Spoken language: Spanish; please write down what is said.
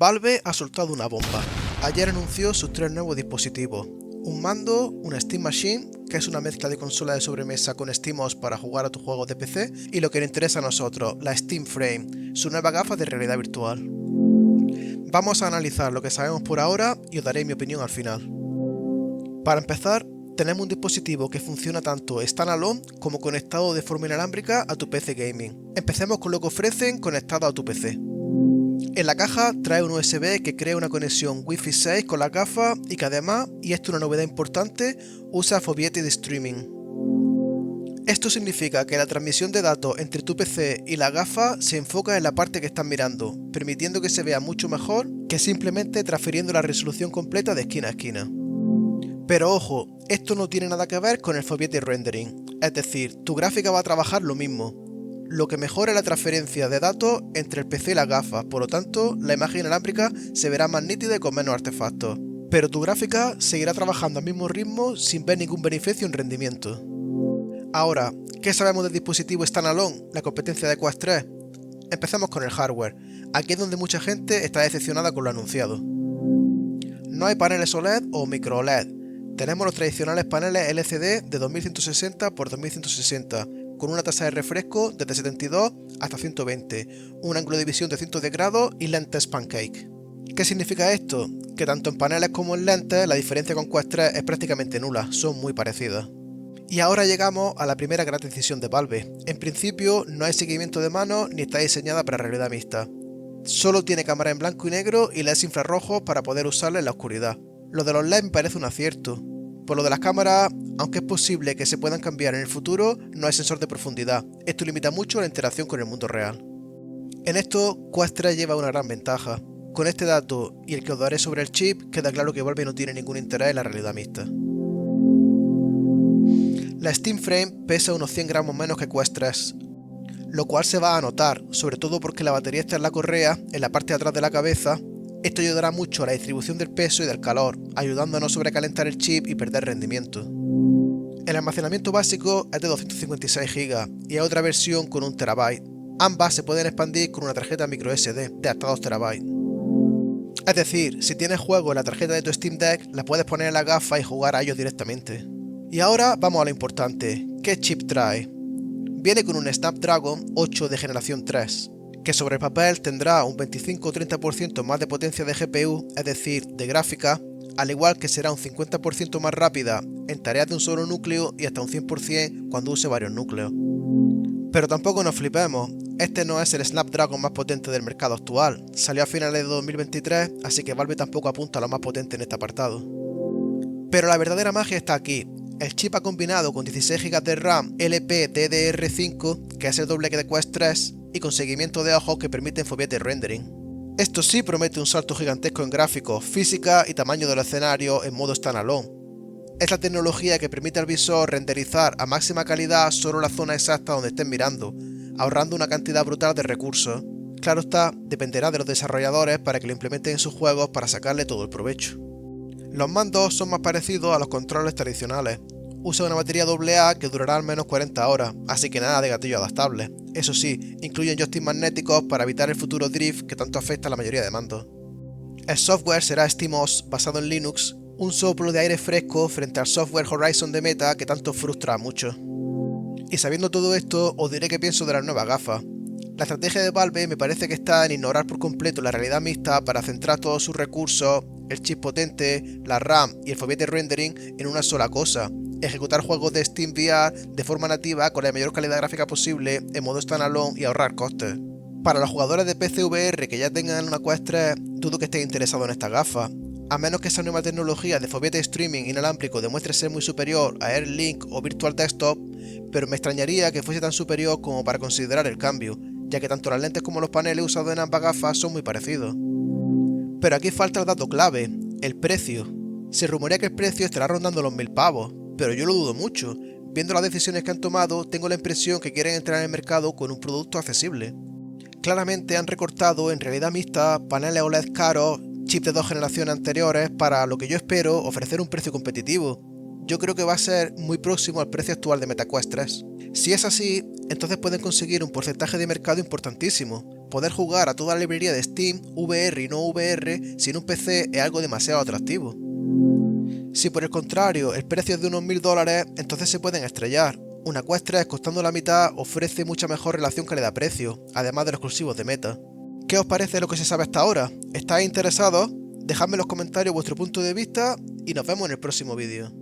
Valve ha soltado una bomba. Ayer anunció sus 3 nuevos dispositivos. Un mando, una Steam Machine, que es una mezcla de consola de sobremesa con SteamOS para jugar a tus juegos de PC, y lo que nos interesa a nosotros, la Steam Frame, su nueva gafa de realidad virtual. Vamos a analizar lo que sabemos por ahora y os daré mi opinión al final. Para empezar, tenemos un dispositivo que funciona tanto standalone como conectado de forma inalámbrica a tu PC gaming. Empecemos con lo que ofrecen conectado a tu PC. En la caja trae un USB que crea una conexión Wi-Fi 6 con la gafa y que además, y esto es una novedad importante, usa Foveated Streaming. Esto significa que la transmisión de datos entre tu PC y la gafa se enfoca en la parte que estás mirando, permitiendo que se vea mucho mejor que simplemente transfiriendo la resolución completa de esquina a esquina. Pero ojo, esto no tiene nada que ver con el Foveated Rendering, es decir, tu gráfica va a trabajar lo mismo. Lo que mejora es la transferencia de datos entre el PC y la gafa, por lo tanto, la imagen inalámbrica se verá más nítida y con menos artefactos. Pero tu gráfica seguirá trabajando al mismo ritmo sin ver ningún beneficio en rendimiento. Ahora, ¿qué sabemos del dispositivo standalone, la competencia de Quest 3? Empezamos con el hardware. Aquí es donde mucha gente está decepcionada con lo anunciado. No hay paneles OLED o micro OLED. Tenemos los tradicionales paneles LCD de 2160 x 2160, con una tasa de refresco desde 72 hasta 120, un ángulo de visión de 110 grados y lentes pancake. ¿Qué significa esto? Que tanto en paneles como en lentes la diferencia con Quest 3 es prácticamente nula, son muy parecidas. Y ahora llegamos a la primera gran decisión de Valve. En principio no hay seguimiento de mano ni está diseñada para realidad mixta. Solo tiene cámara en blanco y negro y LEDs infrarrojos para poder usarla en la oscuridad. Lo de los LEDs me parece un acierto. Por lo de las cámaras, aunque es posible que se puedan cambiar en el futuro, no hay sensor de profundidad. Esto limita mucho la interacción con el mundo real. En esto, Quest 3 lleva una gran ventaja. Con este dato y el que os daré sobre el chip, queda claro que Valve no tiene ningún interés en la realidad mixta. La Steam Frame pesa unos 100 gramos menos que Quest 3, lo cual se va a notar, sobre todo porque la batería está en la correa, en la parte de atrás de la cabeza. Esto ayudará mucho a la distribución del peso y del calor, ayudando a no sobrecalentar el chip y perder rendimiento. El almacenamiento básico es de 256 GB y hay otra versión con 1 TB. Ambas se pueden expandir con una tarjeta microSD de hasta 2 TB. Es decir, si tienes juegos en la tarjeta de tu Steam Deck, la puedes poner en la gafa y jugar a ellos directamente. Y ahora vamos a lo importante, ¿qué chip trae? Viene con un Snapdragon 8 de generación 3, que sobre el papel tendrá un 25 o 30% más de potencia de GPU, es decir, de gráfica, al igual que será un 50% más rápida en tareas de un solo núcleo y hasta un 100% cuando use varios núcleos. Pero tampoco nos flipemos, este no es el Snapdragon más potente del mercado actual, salió a finales de 2023, así que Valve tampoco apunta a lo más potente en este apartado. Pero la verdadera magia está aquí. El chip ha combinado con 16 GB de RAM LPDDR5, que es el doble que de Quest 3, y con seguimiento de ojos que permiten Foveated Rendering. Esto sí promete un salto gigantesco en gráficos, física y tamaño del escenario en modo standalone. Es la tecnología que permite al visor renderizar a máxima calidad solo la zona exacta donde estén mirando, ahorrando una cantidad brutal de recursos. Claro está, dependerá de los desarrolladores para que lo implementen en sus juegos para sacarle todo el provecho. Los mandos son más parecidos a los controles tradicionales. Usa una batería AA que durará al menos 40 horas, así que nada de gatillo adaptable. Eso sí, incluyen joysticks magnéticos para evitar el futuro drift que tanto afecta a la mayoría de mandos. El software será SteamOS basado en Linux, un soplo de aire fresco frente al software Horizon de Meta que tanto frustra a muchos. Y sabiendo todo esto, os diré qué pienso de las nuevas gafas. La estrategia de Valve me parece que está en ignorar por completo la realidad mixta para centrar todos sus recursos, el chip potente, la RAM y el Foveated Rendering en una sola cosa: ejecutar juegos de Steam VR de forma nativa con la mayor calidad gráfica posible en modo standalone y ahorrar costes. Para los jugadores de PC VR que ya tengan una Quest 3, dudo que estén interesados en esta gafa, a menos que esa nueva tecnología de Foveated Streaming inalámbrico demuestre ser muy superior a AirLink o Virtual Desktop, pero me extrañaría que fuese tan superior como para considerar el cambio, ya que tanto las lentes como los paneles usados en ambas gafas son muy parecidos. Pero aquí falta el dato clave, el precio. Se rumorea que el precio estará rondando los 1000 pavos, pero yo lo dudo mucho. Viendo las decisiones que han tomado, tengo la impresión que quieren entrar en el mercado con un producto accesible. Claramente han recortado en realidad mixta, paneles OLED caros, chips de 2 generaciones anteriores para, lo que yo espero, ofrecer un precio competitivo. Yo creo que va a ser muy próximo al precio actual de MetaQuest 3. Si es así, entonces pueden conseguir un porcentaje de mercado importantísimo, poder jugar a toda la librería de Steam, VR y no VR, sin un PC es algo demasiado atractivo. Si por el contrario el precio es de unos $1000, entonces se pueden estrellar. Una Quest 3 costando la mitad ofrece mucha mejor relación calidad-precio, además de los exclusivos de Meta. ¿Qué os parece lo que se sabe hasta ahora? ¿Estáis interesados? Dejadme en los comentarios vuestro punto de vista y nos vemos en el próximo vídeo.